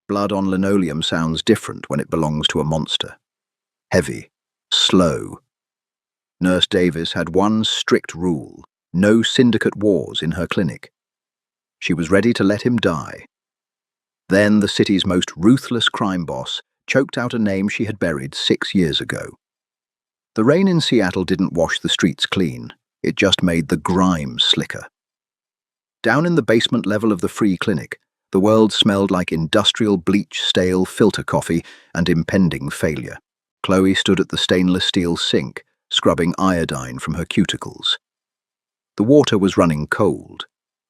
Blood on linoleum sounds different when it belongs to a monster. Heavy, slow. Nurse Davis had one strict rule: no syndicate wars in her clinic. She was ready to let him die. Then the city's most ruthless crime boss choked out a name she had buried 6 years ago. The rain in Seattle didn't wash the streets clean, it just made the grime slicker. Down in the basement level of the free clinic, the world smelled like industrial bleach, stale filter coffee, and impending failure. Chloe stood at the stainless steel sink, scrubbing iodine from her cuticles. The water was running cold.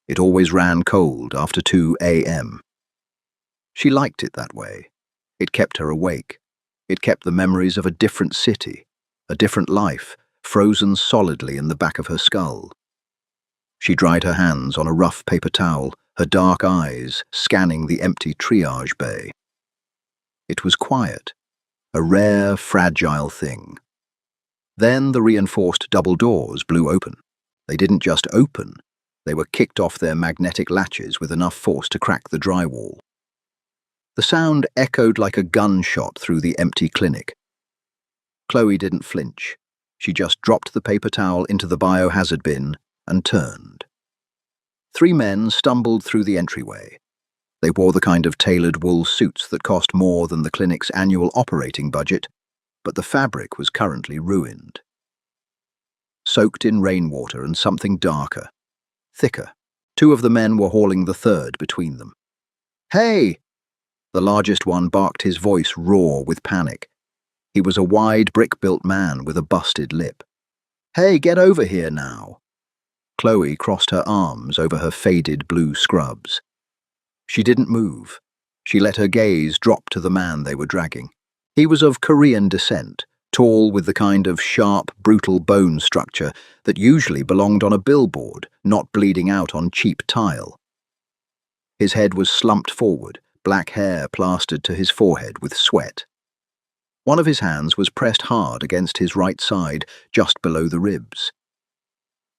It always ran cold after 2 a.m. She liked it that way. It kept her awake. It kept the memories of a different city, a different life, frozen solidly in the back of her skull. She dried her hands on a rough paper towel, her dark eyes scanning the empty triage bay. It was quiet, a rare, fragile thing. Then the reinforced double doors blew open. They didn't just open, they were kicked off their magnetic latches with enough force to crack the drywall. The sound echoed like a gunshot through the empty clinic. Chloe didn't flinch. She just dropped the paper towel into the biohazard bin and turned. 3 men stumbled through the entryway. They wore the kind of tailored wool suits that cost more than the clinic's annual operating budget, but the fabric was currently ruined. Soaked in rainwater and something darker, thicker. 2 of the men were hauling the 3rd between them. "Hey!" The largest one barked, his voice raw with panic. He was a wide, brick-built man with a busted lip. "Hey, get over here now!" Chloe crossed her arms over her faded blue scrubs. She didn't move. She let her gaze drop to the man they were dragging. He was of Korean descent, tall with the kind of sharp, brutal bone structure that usually belonged on a billboard, not bleeding out on cheap tile. His head was slumped forward, black hair plastered to his forehead with sweat. One of his hands was pressed hard against his right side, just below the ribs.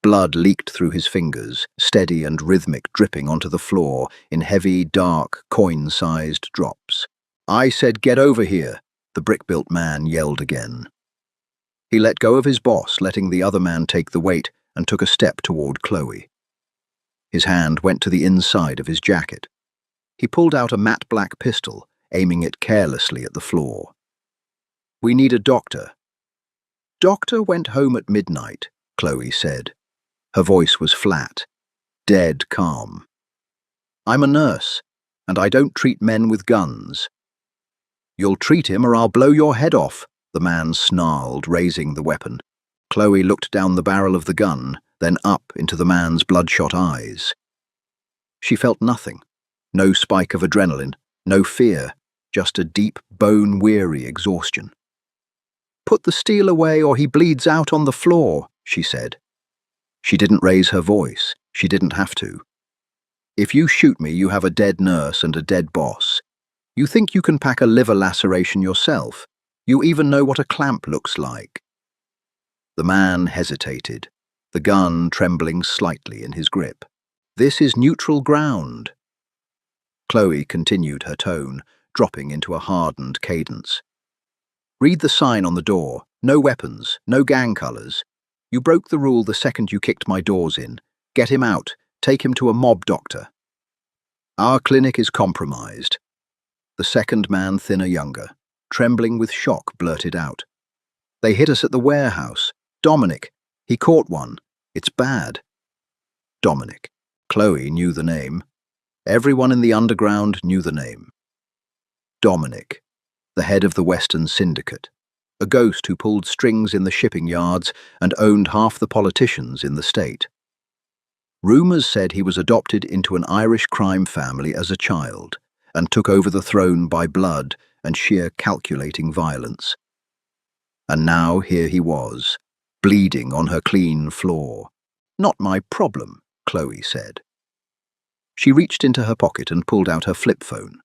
Blood leaked through his fingers, steady and rhythmic, dripping onto the floor in heavy, dark, coin-sized drops. "I said get over here," the brick-built man yelled again. He let go of his boss, letting the other man take the weight, and took a step toward Chloe. His hand went to the inside of his jacket. He pulled out a matte black pistol, aiming it carelessly at the floor. "We need a doctor." "Doctor went home at midnight," Chloe said. Her voice was flat, dead calm. "I'm a nurse, and I don't treat men with guns." "You'll treat him or I'll blow your head off," the man snarled, raising the weapon. Chloe looked down the barrel of the gun, then up into the man's bloodshot eyes. She felt nothing. No spike of adrenaline, no fear, just a deep, bone-weary exhaustion. "Put the steel away or he bleeds out on the floor," she said. She didn't raise her voice. She didn't have to. "If you shoot me, you have a dead nurse and a dead boss. You think you can pack a liver laceration yourself. You even know what a clamp looks like." The man hesitated, the gun trembling slightly in his grip. "This is neutral ground." Chloe continued her tone, dropping into a hardened cadence. "Read the sign on the door. No weapons, no gang colors. You broke the rule the second you kicked my doors in. Get him out. Take him to a mob doctor." "Our clinic is compromised." The second man, thinner, younger, trembling with shock, blurted out. "They hit us at the warehouse. Dominic. He caught one. It's bad." Dominic. Chloe knew the name. Everyone in the underground knew the name. Dominic, the head of the Western Syndicate. A ghost who pulled strings in the shipping yards and owned half the politicians in the state. Rumors said he was adopted into an Irish crime family as a child and took over the throne by blood and sheer calculating violence. And now here he was, bleeding on her clean floor. "Not my problem," Chloe said. She reached into her pocket and pulled out her flip phone.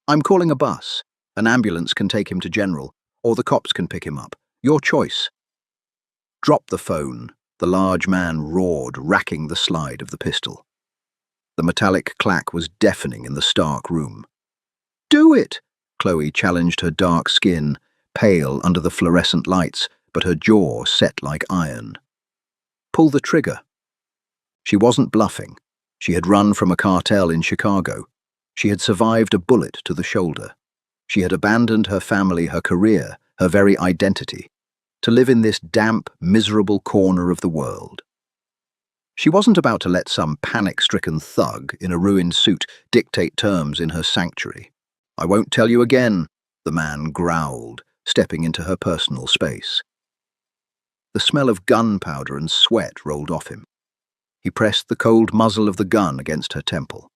"I'm calling a bus. An ambulance can take him to General, or the cops can pick him up. Your choice." "Drop the phone," the large man roared, racking the slide of the pistol. The metallic clack was deafening in the stark room. Do it! Chloe challenged her dark skin, pale under the fluorescent lights, but her jaw set like iron. Pull the trigger. She wasn't bluffing. She had run from a cartel in Chicago. She had survived a bullet to the shoulder. She had abandoned her family, her career, her very identity, to live in this damp, miserable corner of the world. She wasn't about to let some panic-stricken thug in a ruined suit dictate terms in her sanctuary. "I won't tell you again," the man growled, stepping into her personal space. The smell of gunpowder and sweat rolled off him. He pressed the cold muzzle of the gun against her temple.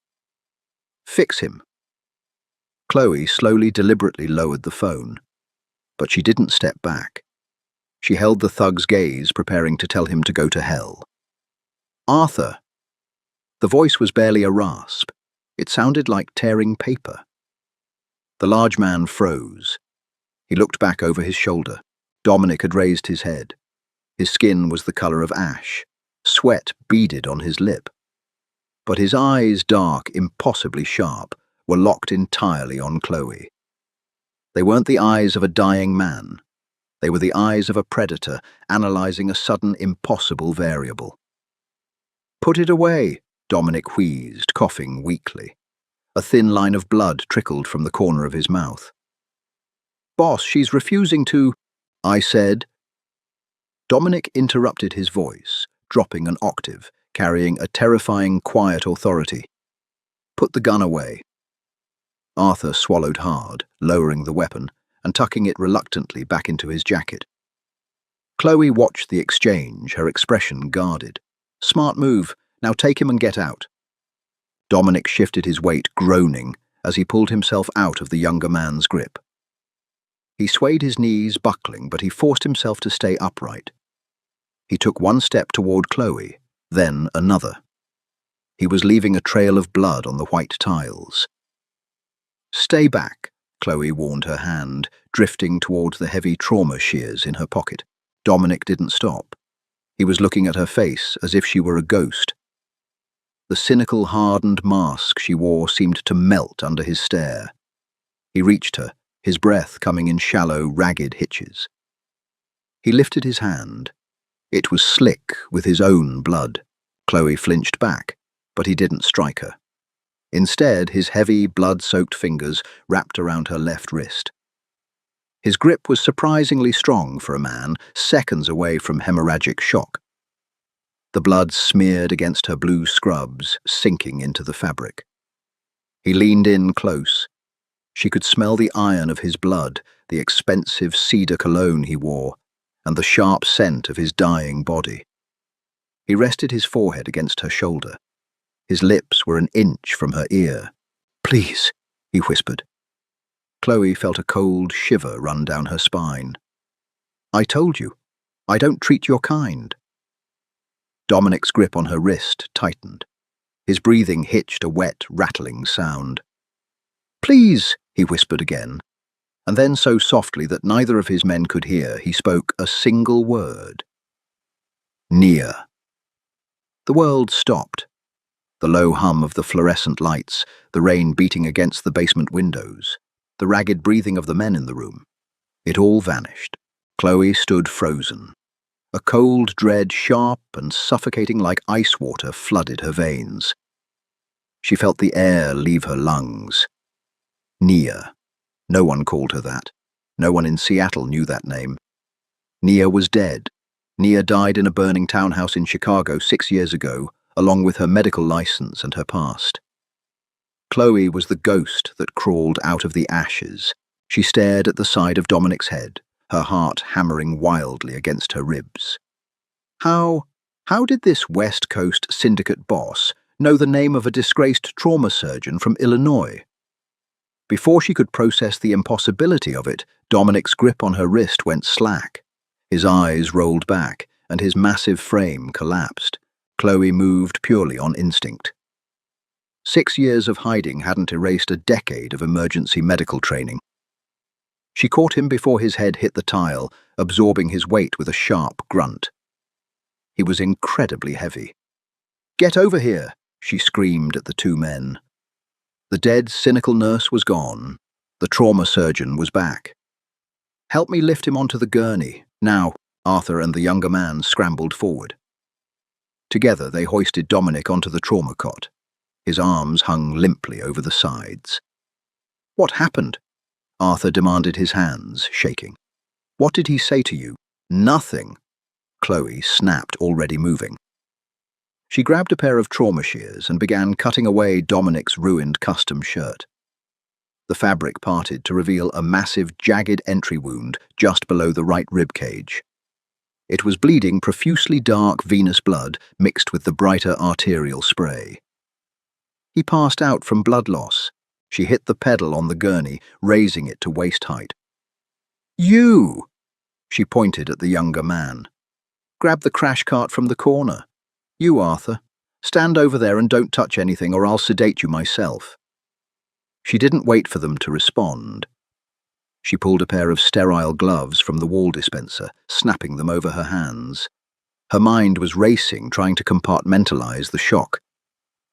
"Fix him." Chloe slowly, deliberately lowered the phone, but she didn't step back. She held the thug's gaze, preparing to tell him to go to hell. "Arthur." The voice was barely a rasp. It sounded like tearing paper. The large man froze. He looked back over his shoulder. Dominic had raised his head. His skin was the color of ash. Sweat beaded on his lip. But his eyes, dark, impossibly sharp, were locked entirely on Chloe. They weren't the eyes of a dying man. They were the eyes of a predator, analyzing a sudden, impossible variable. "Put it away," Dominic wheezed, coughing weakly. A thin line of blood trickled from the corner of his mouth. "Boss, she's refusing to—" I said. Dominic interrupted his voice, dropping an octave, carrying a terrifying, quiet authority. "Put the gun away." Arthur swallowed hard, lowering the weapon and tucking it reluctantly back into his jacket. Chloe watched the exchange, her expression guarded. "Smart move. Now take him and get out." Dominic shifted his weight, groaning, as he pulled himself out of the younger man's grip. He swayed his knees, buckling, but he forced himself to stay upright. He took one step toward Chloe, then another. He was leaving a trail of blood on the white tiles. "Stay back," Chloe warned her hand, drifting toward the heavy trauma shears in her pocket. Dominic didn't stop. He was looking at her face as if she were a ghost. The cynical, hardened mask she wore seemed to melt under his stare. He reached her, his breath coming in shallow, ragged hitches. He lifted his hand. It was slick with his own blood. Chloe flinched back, but he didn't strike her. Instead, his heavy, blood-soaked fingers wrapped around her left wrist. His grip was surprisingly strong for a man seconds away from hemorrhagic shock. The blood smeared against her blue scrubs, sinking into the fabric. He leaned in close. She could smell the iron of his blood, the expensive cedar cologne he wore, and the sharp scent of his dying body. He rested his forehead against her shoulder. His lips were an inch from her ear. "Please," he whispered. Chloe felt a cold shiver run down her spine. "I told you, I don't treat your kind." Dominic's grip on her wrist tightened. His breathing hitched a wet, rattling sound. "Please," he whispered again, and then so softly that neither of his men could hear, he spoke a single word. "Nia." The world stopped. The low hum of the fluorescent lights, the rain beating against the basement windows, the ragged breathing of the men in the room. It all vanished. Chloe stood frozen. A cold dread, sharp and suffocating like ice water, flooded her veins. She felt the air leave her lungs. Nia. No one called her that. No one in Seattle knew that name. Nia was dead. Nia died in a burning townhouse in Chicago 6 years ago, along with her medical license and her past. Chloe was the ghost that crawled out of the ashes. She stared at the side of Dominic's head, her heart hammering wildly against her ribs. How did this West Coast syndicate boss know the name of a disgraced trauma surgeon from Illinois? Before she could process the impossibility of it, Dominic's grip on her wrist went slack. His eyes rolled back, and his massive frame collapsed. Chloe moved purely on instinct. 6 years of hiding hadn't erased a decade of emergency medical training. She caught him before his head hit the tile, absorbing his weight with a sharp grunt. He was incredibly heavy. "Get over here," she screamed at the two men. The dead, cynical nurse was gone. The trauma surgeon was back. "Help me lift him onto the gurney, now." Arthur and the younger man scrambled forward. Together they hoisted Dominic onto the trauma cot. His arms hung limply over the sides. "What happened?" Arthur demanded, his hands shaking. "What did he say to you?" "Nothing," Chloe snapped, already moving. She grabbed a pair of trauma shears and began cutting away Dominic's ruined custom shirt. The fabric parted to reveal a massive, jagged entry wound just below the right rib cage. It was bleeding profusely dark venous blood mixed with the brighter arterial spray. He passed out from blood loss. She hit the pedal on the gurney, raising it to waist height. "You!" She pointed at the younger man. "Grab the crash cart from the corner. You, Arthur. Stand over there and don't touch anything or I'll sedate you myself." She didn't wait for them to respond. She pulled a pair of sterile gloves from the wall dispenser, snapping them over her hands. Her mind was racing, trying to compartmentalize the shock.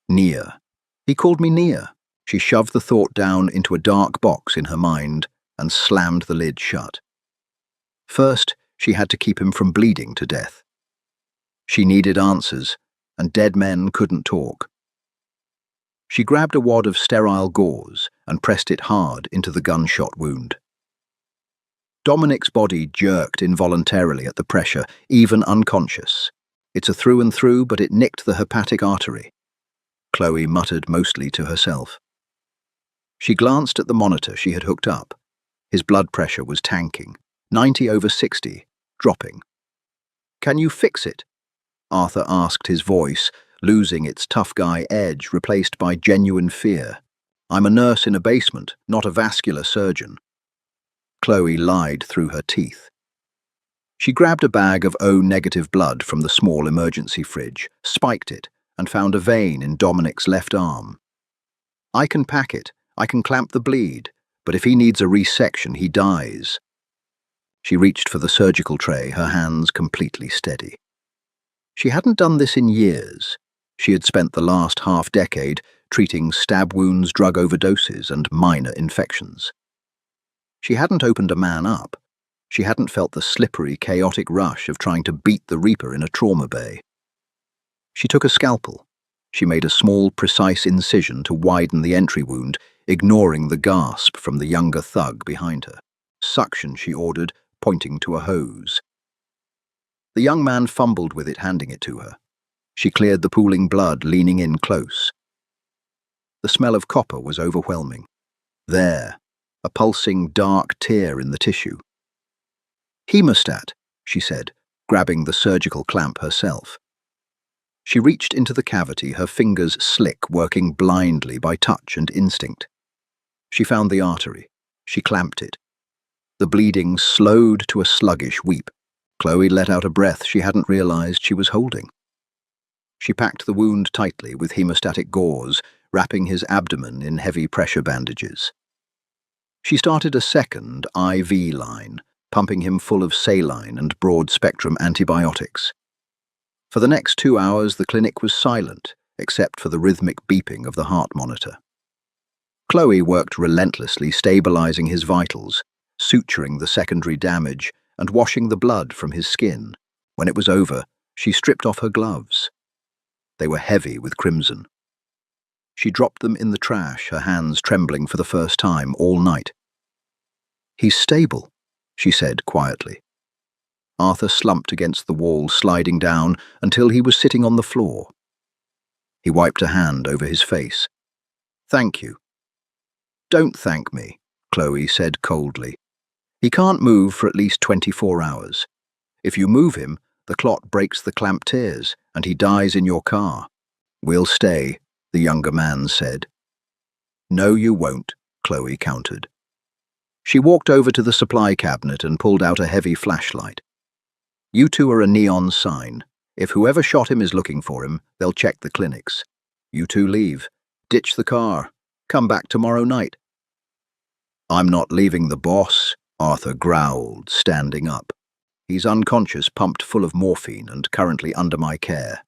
Nia. He called me Nia. She shoved the thought down into a dark box in her mind and slammed the lid shut. First, she had to keep him from bleeding to death. She needed answers, and dead men couldn't talk. She grabbed a wad of sterile gauze and pressed it hard into the gunshot wound. Dominic's body jerked involuntarily at the pressure, even unconscious. "It's a through and through, but it nicked the hepatic artery," Chloe muttered mostly to herself. She glanced at the monitor she had hooked up. His blood pressure was tanking, 90/60, dropping. "Can you fix it?" Arthur asked, his voice losing its tough guy edge, replaced by genuine fear. "I'm a nurse in a basement, not a vascular surgeon." Chloe lied through her teeth. She grabbed a bag of O-negative blood from the small emergency fridge, spiked it, and found a vein in Dominic's left arm. "I can pack it, I can clamp the bleed, but if he needs a resection, he dies." She reached for the surgical tray, her hands completely steady. She hadn't done this in years. She had spent the last half-decade treating stab wounds, drug overdoses, and minor infections. She hadn't opened a man up. She hadn't felt the slippery, chaotic rush of trying to beat the Reaper in a trauma bay. She took a scalpel. She made a small, precise incision to widen the entry wound, ignoring the gasp from the younger thug behind her. "Suction," she ordered, pointing to a hose. The young man fumbled with it, handing it to her. She cleared the pooling blood, leaning in close. The smell of copper was overwhelming. There, a pulsing, dark tear in the tissue. "Hemostat," she said, grabbing the surgical clamp herself. She reached into the cavity, her fingers slick, working blindly by touch and instinct. She found the artery. She clamped it. The bleeding slowed to a sluggish weep. Chloe let out a breath she hadn't realized she was holding. She packed the wound tightly with hemostatic gauze, wrapping his abdomen in heavy pressure bandages. She started a second IV line, pumping him full of saline and broad-spectrum antibiotics. For the next 2 hours, the clinic was silent, except for the rhythmic beeping of the heart monitor. Chloe worked relentlessly, stabilizing his vitals, suturing the secondary damage, and washing the blood from his skin. When it was over, she stripped off her gloves. They were heavy with crimson. She dropped them in the trash, her hands trembling for the first time all night. "He's stable," she said quietly. Arthur slumped against the wall, sliding down until he was sitting on the floor. He wiped a hand over his face. "Thank you." "Don't thank me," Chloe said coldly. "He can't move for at least 24 hours. If you move him, the clot breaks the clamp tears, and he dies in your car." "We'll stay," the younger man said. "No, you won't," Chloe countered. She walked over to the supply cabinet and pulled out a heavy flashlight. "You two are a neon sign. If whoever shot him is looking for him, they'll check the clinics. You two leave. Ditch the car. Come back tomorrow night." "I'm not leaving the boss," Arthur growled, standing up. "He's unconscious, pumped full of morphine, and currently under my care."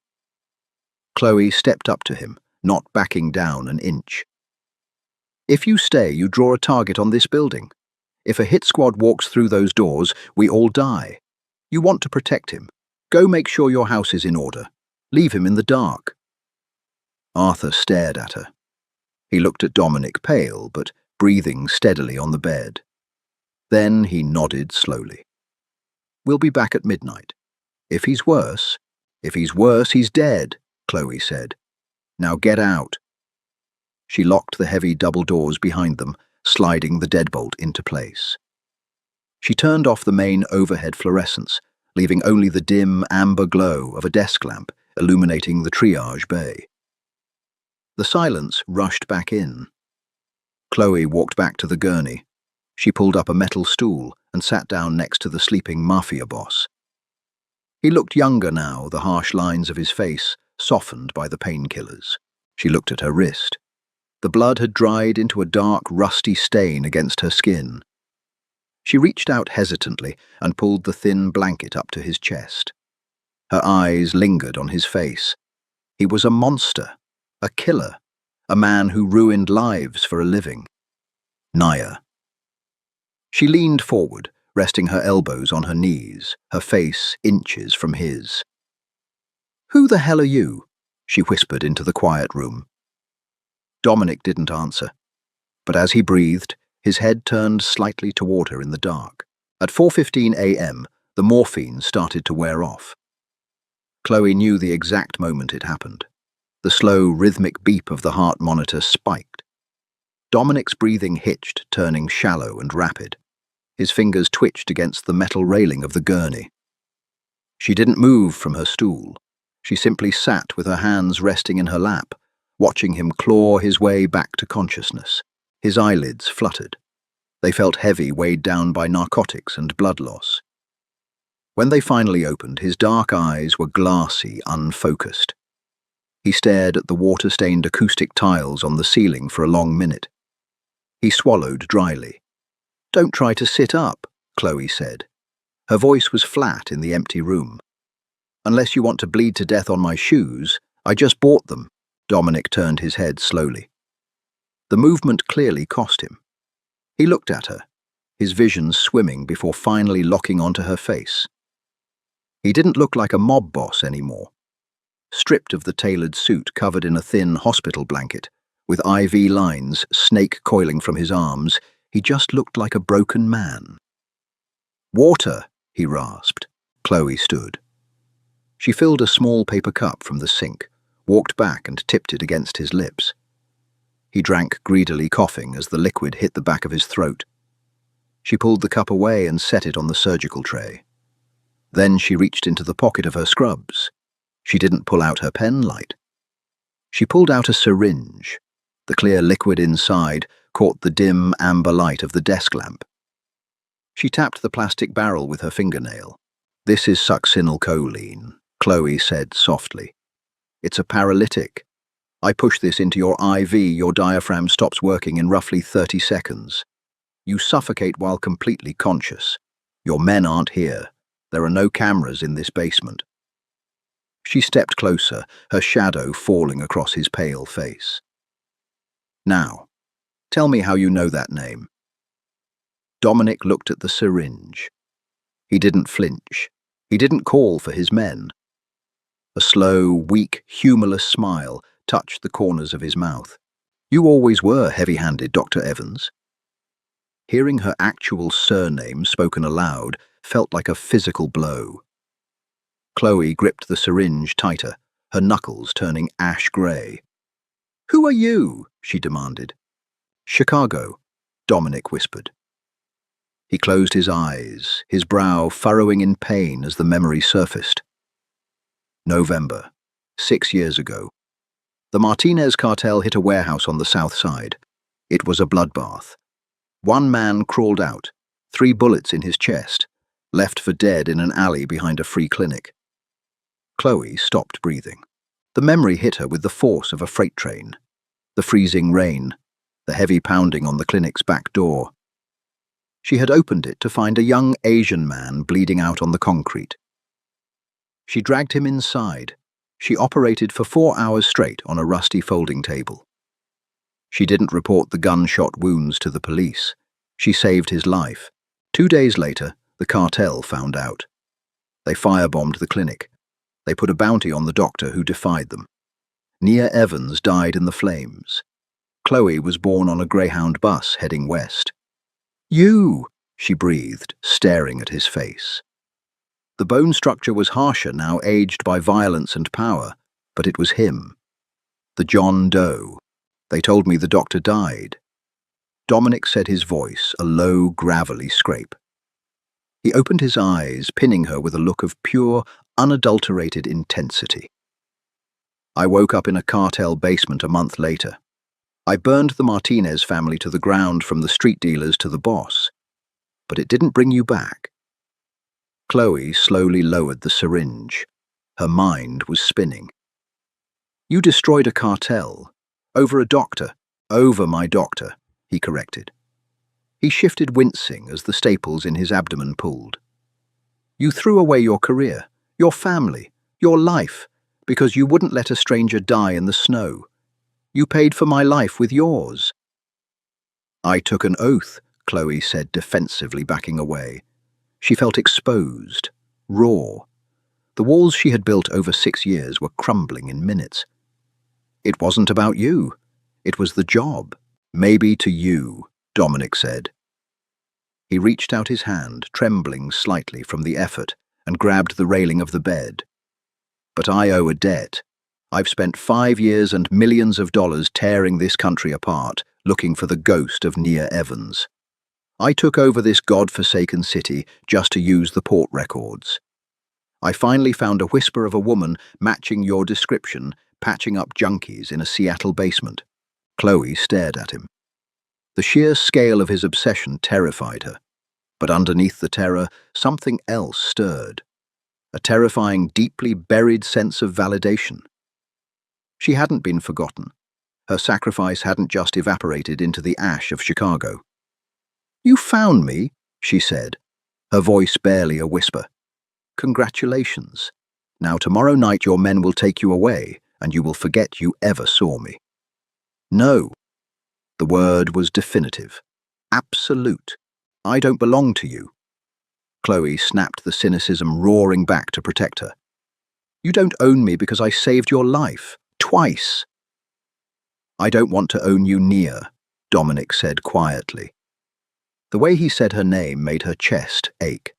Chloe stepped up to him, not backing down an inch. If you stay, you draw a target on this building. If a hit squad walks through those doors, we all die. You want to protect him. Go make sure your house is in order. Leave him in the dark." Arthur stared at her. He looked at Dominic, pale but breathing steadily on the bed. Then he nodded slowly. "We'll be back at midnight. If he's worse, he's dead," Chloe said. "Now get out." She locked the heavy double doors behind them, sliding the deadbolt into place. She turned off the main overhead fluorescence, leaving only the dim amber glow of a desk lamp illuminating the triage bay. The silence rushed back in. Chloe walked back to the gurney. She pulled up a metal stool and sat down next to the sleeping Mafia boss. He looked younger now, the harsh lines of his face softened by the painkillers. She looked at her wrist. The blood had dried into a dark, rusty stain against her skin. She reached out hesitantly and pulled the thin blanket up to his chest. Her eyes lingered on his face. He was a monster, a killer, a man who ruined lives for a living. Naya. She leaned forward, resting her elbows on her knees, her face inches from his. "Who the hell are you?" she whispered into the quiet room. Dominic didn't answer, but as he breathed, his head turned slightly toward her in the dark. At 4:15 a.m., the morphine started to wear off. Chloe knew the exact moment it happened. The slow, rhythmic beep of the heart monitor spiked. Dominic's breathing hitched, turning shallow and rapid. His fingers twitched against the metal railing of the gurney. She didn't move from her stool. She simply sat with her hands resting in her lap, watching him claw his way back to consciousness. His eyelids fluttered. They felt heavy, weighed down by narcotics and blood loss. When they finally opened, his dark eyes were glassy, unfocused. He stared at the water-stained acoustic tiles on the ceiling for a long minute. He swallowed dryly. "Don't try to sit up," Chloe said. Her voice was flat in the empty room. "Unless you want to bleed to death on my shoes, I just bought them." Dominic turned his head slowly. The movement clearly cost him. He looked at her, his vision swimming before finally locking onto her face. He didn't look like a mob boss anymore. Stripped of the tailored suit covered in a thin hospital blanket, with IV lines snake coiling from his arms, he just looked like a broken man. "Water," he rasped. Chloe stood. She filled a small paper cup from the sink, walked back and tipped it against his lips. He drank greedily, coughing as the liquid hit the back of his throat. She pulled the cup away and set it on the surgical tray. Then she reached into the pocket of her scrubs. She didn't pull out her pen light. She pulled out a syringe. The clear liquid inside caught the dim amber light of the desk lamp. She tapped the plastic barrel with her fingernail. "This is succinylcholine," Chloe said softly. "It's a paralytic. I push this into your IV, your diaphragm stops working in roughly 30 seconds. You suffocate while completely conscious. Your men aren't here. There are no cameras in this basement." She stepped closer, her shadow falling across his pale face. "Now, tell me how you know that name." Dominic looked at the syringe. He didn't flinch. He didn't call for his men. A slow, weak, humorless smile touched the corners of his mouth. "You always were heavy-handed, Dr. Evans." Hearing her actual surname spoken aloud felt like a physical blow. Chloe gripped the syringe tighter, her knuckles turning ash-grey. "Who are you?" she demanded. "Chicago," Dominic whispered. He closed his eyes, his brow furrowing in pain as the memory surfaced. November, 6 years ago. The Martinez cartel hit a warehouse on the south side. It was a bloodbath. One man crawled out, 3 bullets in his chest, left for dead in an alley behind a free clinic. Chloe stopped breathing. The memory hit her with the force of a freight train. The freezing rain, the heavy pounding on the clinic's back door. She had opened it to find a young Asian man bleeding out on the concrete. She dragged him inside. She operated for 4 hours straight on a rusty folding table. She didn't report the gunshot wounds to the police. She saved his life. 2 days later, the cartel found out. They firebombed the clinic. They put a bounty on the doctor who defied them. Nia Evans died in the flames. Chloe was born on a Greyhound bus heading west. "You," she breathed, staring at his face. The bone structure was harsher now, aged by violence and power, but it was him. The John Doe. They told me the doctor died. Dominic said, his voice a low, gravelly scrape. He opened his eyes, pinning her with a look of pure, unadulterated intensity. I woke up in a cartel basement a month later. I burned the Martinez family to the ground, from the street dealers to the boss. But it didn't bring you back. Chloe slowly lowered the syringe. Her mind was spinning. "You destroyed a cartel. Over a doctor. Over my doctor," he corrected. He shifted, wincing as the staples in his abdomen pulled. "You threw away your career, your family, your life, because you wouldn't let a stranger die in the snow. You paid for my life with yours." "I took an oath," Chloe said defensively, backing away. She felt exposed, raw. The walls she had built over 6 years were crumbling in minutes. "It wasn't about you. It was the job." "Maybe to you," Dominic said. He reached out his hand, trembling slightly from the effort, and grabbed the railing of the bed. "But I owe a debt. I've spent 5 years and millions of dollars tearing this country apart, looking for the ghost of Nia Evans. I took over this god-forsaken city just to use the port records. I finally found a whisper of a woman matching your description, patching up junkies in a Seattle basement." Chloe stared at him. The sheer scale of his obsession terrified her. But underneath the terror, something else stirred. A terrifying, deeply buried sense of validation. She hadn't been forgotten. Her sacrifice hadn't just evaporated into the ash of Chicago. "You found me," she said, her voice barely a whisper. "Congratulations. Now tomorrow night your men will take you away, and you will forget you ever saw me." "No." The word was definitive. "Absolute. I don't belong to you." Chloe snapped, the cynicism roaring back to protect her. "You don't own me because I saved your life. Twice." "I don't want to own you, Nia," Dominic said quietly. The way he said her name made her chest ache.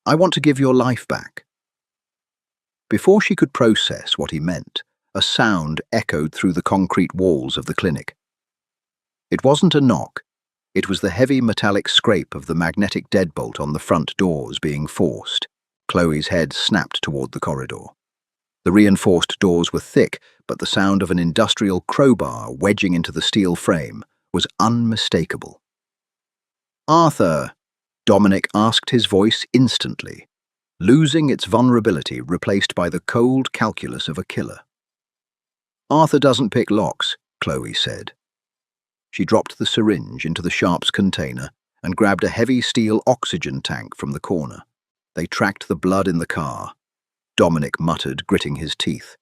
"I want to give your life back." Before she could process what he meant, a sound echoed through the concrete walls of the clinic. It wasn't a knock. It was the heavy metallic scrape of the magnetic deadbolt on the front doors being forced. Chloe's head snapped toward the corridor. The reinforced doors were thick, but the sound of an industrial crowbar wedging into the steel frame was unmistakable. "Arthur," Dominic asked, his voice instantly, losing its vulnerability, replaced by the cold calculus of a killer. "Arthur doesn't pick locks," Chloe said. She dropped the syringe into the Sharps container and grabbed a heavy steel oxygen tank from the corner. They tracked the blood in the car. Dominic muttered, gritting his teeth.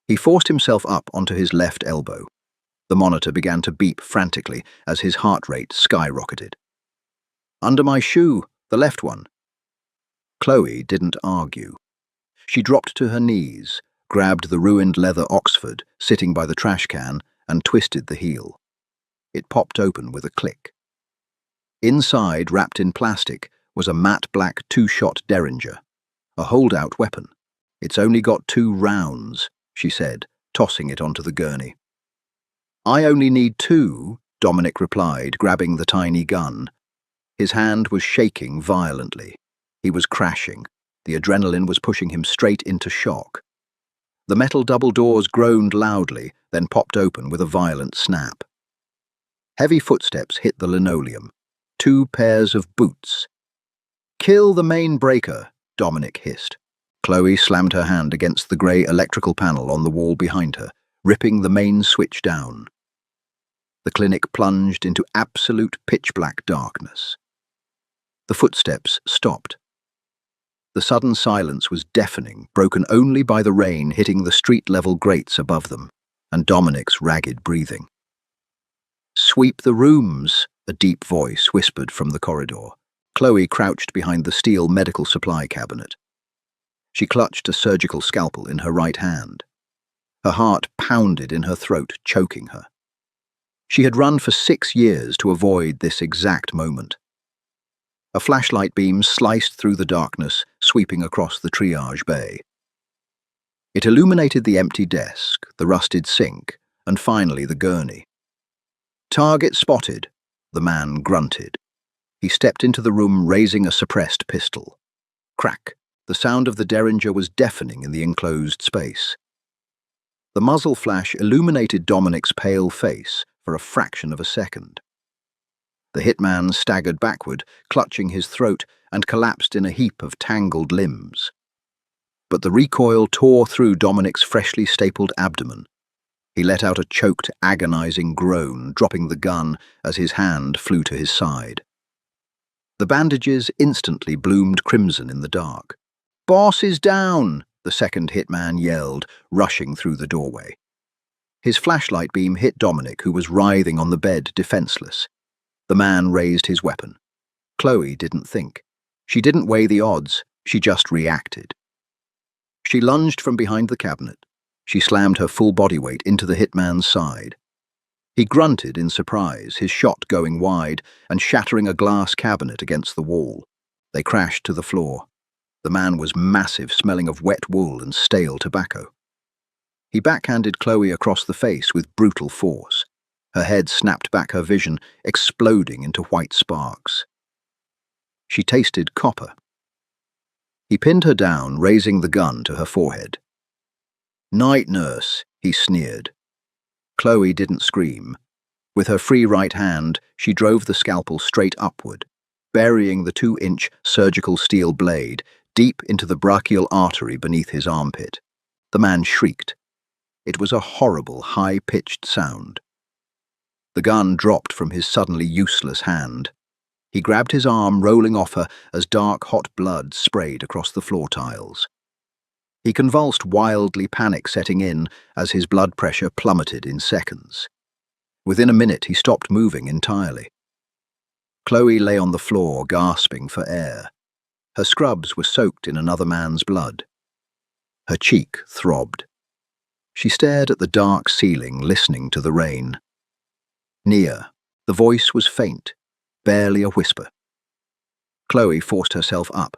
He forced himself up onto his left elbow. The monitor began to beep frantically as his heart rate skyrocketed. "Under my shoe, the left one." Chloe didn't argue. She dropped to her knees, grabbed the ruined leather Oxford sitting by the trash can, and twisted the heel. It popped open with a click. Inside, wrapped in plastic, was a matte black 2-shot Derringer, a holdout weapon. "It's only got 2 rounds, she said, tossing it onto the gurney. "I only need 2, Dominic replied, grabbing the tiny gun. His hand was shaking violently. He was crashing. The adrenaline was pushing him straight into shock. The metal double doors groaned loudly, then popped open with a violent snap. Heavy footsteps hit the linoleum. 2 pairs of boots. "Kill the main breaker," Dominic hissed. Chloe slammed her hand against the grey electrical panel on the wall behind her, ripping the main switch down. The clinic plunged into absolute pitch-black darkness. The footsteps stopped. The sudden silence was deafening, broken only by the rain hitting the street-level grates above them, and Dominic's ragged breathing. "Sweep the rooms," a deep voice whispered from the corridor. Chloe crouched behind the steel medical supply cabinet. She clutched a surgical scalpel in her right hand. Her heart pounded in her throat, choking her. She had run for 6 years to avoid this exact moment. A flashlight beam sliced through the darkness, sweeping across the triage bay. It illuminated the empty desk, the rusted sink, and finally the gurney. "Target spotted," the man grunted. He stepped into the room, raising a suppressed pistol. Crack! The sound of the derringer was deafening in the enclosed space. The muzzle flash illuminated Dominic's pale face for a fraction of a second. The hitman staggered backward, clutching his throat, and collapsed in a heap of tangled limbs. But the recoil tore through Dominic's freshly stapled abdomen. He let out a choked, agonizing groan, dropping the gun as his hand flew to his side. The bandages instantly bloomed crimson in the dark. "Boss is down!" the second hitman yelled, rushing through the doorway. His flashlight beam hit Dominic, who was writhing on the bed, defenseless. The man raised his weapon. Chloe didn't think. She didn't weigh the odds, she just reacted. She lunged from behind the cabinet. She slammed her full body weight into the hitman's side. He grunted in surprise, his shot going wide and shattering a glass cabinet against the wall. They crashed to the floor. The man was massive, smelling of wet wool and stale tobacco. He backhanded Chloe across the face with brutal force. Her head snapped back, her vision exploding into white sparks. She tasted copper. He pinned her down, raising the gun to her forehead. "Night nurse," he sneered. Chloe didn't scream. With her free right hand, she drove the scalpel straight upward, burying the 2-inch surgical steel blade deep into the brachial artery beneath his armpit. The man shrieked. It was a horrible, high-pitched sound. The gun dropped from his suddenly useless hand. He grabbed his arm, rolling off her as dark, hot blood sprayed across the floor tiles. He convulsed wildly, panic setting in as his blood pressure plummeted in seconds. Within a minute, he stopped moving entirely. Chloe lay on the floor, gasping for air. Her scrubs were soaked in another man's blood. Her cheek throbbed. She stared at the dark ceiling, listening to the rain. Near, the voice was faint, barely a whisper. Chloe forced herself up.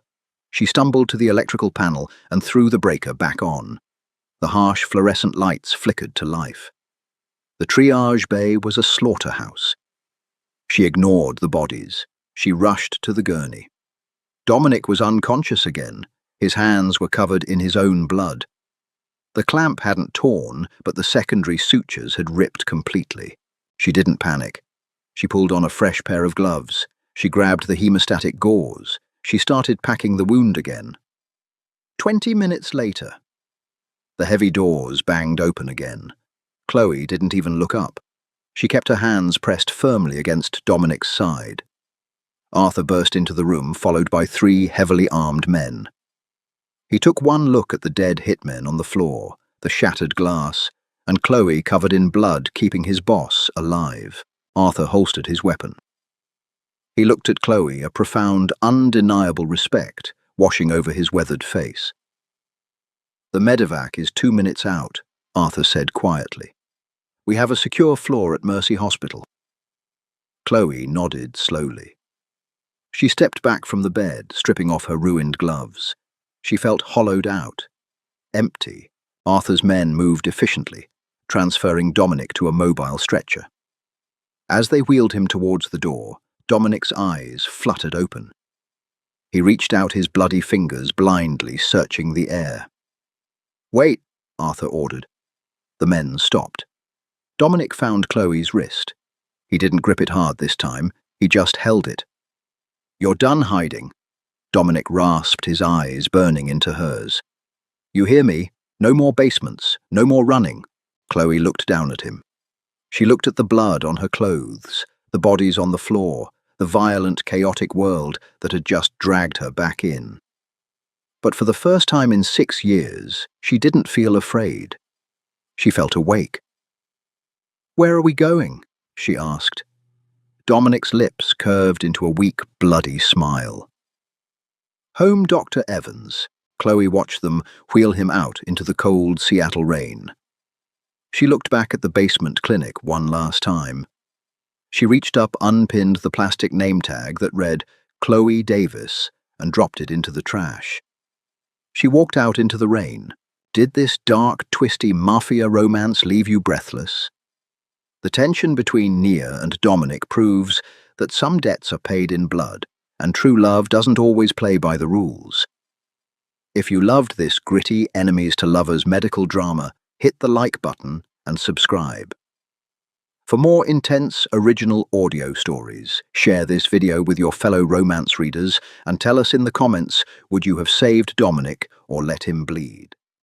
She stumbled to the electrical panel and threw the breaker back on. The harsh fluorescent lights flickered to life. The triage bay was a slaughterhouse. She ignored the bodies. She rushed to the gurney. Dominic was unconscious again. His hands were covered in his own blood. The clamp hadn't torn, but the secondary sutures had ripped completely. She didn't panic. She pulled on a fresh pair of gloves. She grabbed the hemostatic gauze. She started packing the wound again. 20 minutes later, the heavy doors banged open again. Chloe didn't even look up. She kept her hands pressed firmly against Dominic's side. Arthur burst into the room, followed by 3 heavily armed men. He took one look at the dead hitmen on the floor, the shattered glass, and Chloe covered in blood, keeping his boss alive. Arthur holstered his weapon. He looked at Chloe, a profound, undeniable respect washing over his weathered face. "The medevac is 2 minutes out," Arthur said quietly. "We have a secure floor at Mercy Hospital." Chloe nodded slowly. She stepped back from the bed, stripping off her ruined gloves. She felt hollowed out, empty. Arthur's men moved efficiently, transferring Dominic to a mobile stretcher. As they wheeled him towards the door, Dominic's eyes fluttered open. He reached out his bloody fingers, blindly searching the air. "Wait," Arthur ordered. The men stopped. Dominic found Chloe's wrist. He didn't grip it hard this time, he just held it. "You're done hiding." Dominic rasped, his eyes burning into hers. "You hear me? No more basements, no more running." Chloe looked down at him. She looked at the blood on her clothes, the bodies on the floor, the violent, chaotic world that had just dragged her back in. But for the first time in 6 years, she didn't feel afraid. She felt awake. "Where are we going?" she asked. Dominic's lips curved into a weak, bloody smile. Home Dr. Evans. Chloe watched them wheel him out into the cold Seattle rain. She looked back at the basement clinic one last time. She reached up, unpinned the plastic name tag that read Chloe Davis, and dropped it into the trash. She walked out into the rain. Did this dark, twisty Mafia romance leave you breathless? The tension between Nia and Dominic proves that some debts are paid in blood, and true love doesn't always play by the rules. If you loved this gritty enemies-to-lovers medical drama, hit the like button and subscribe. For more intense, original audio stories, share this video with your fellow romance readers and tell us in the comments, would you have saved Dominic or let him bleed?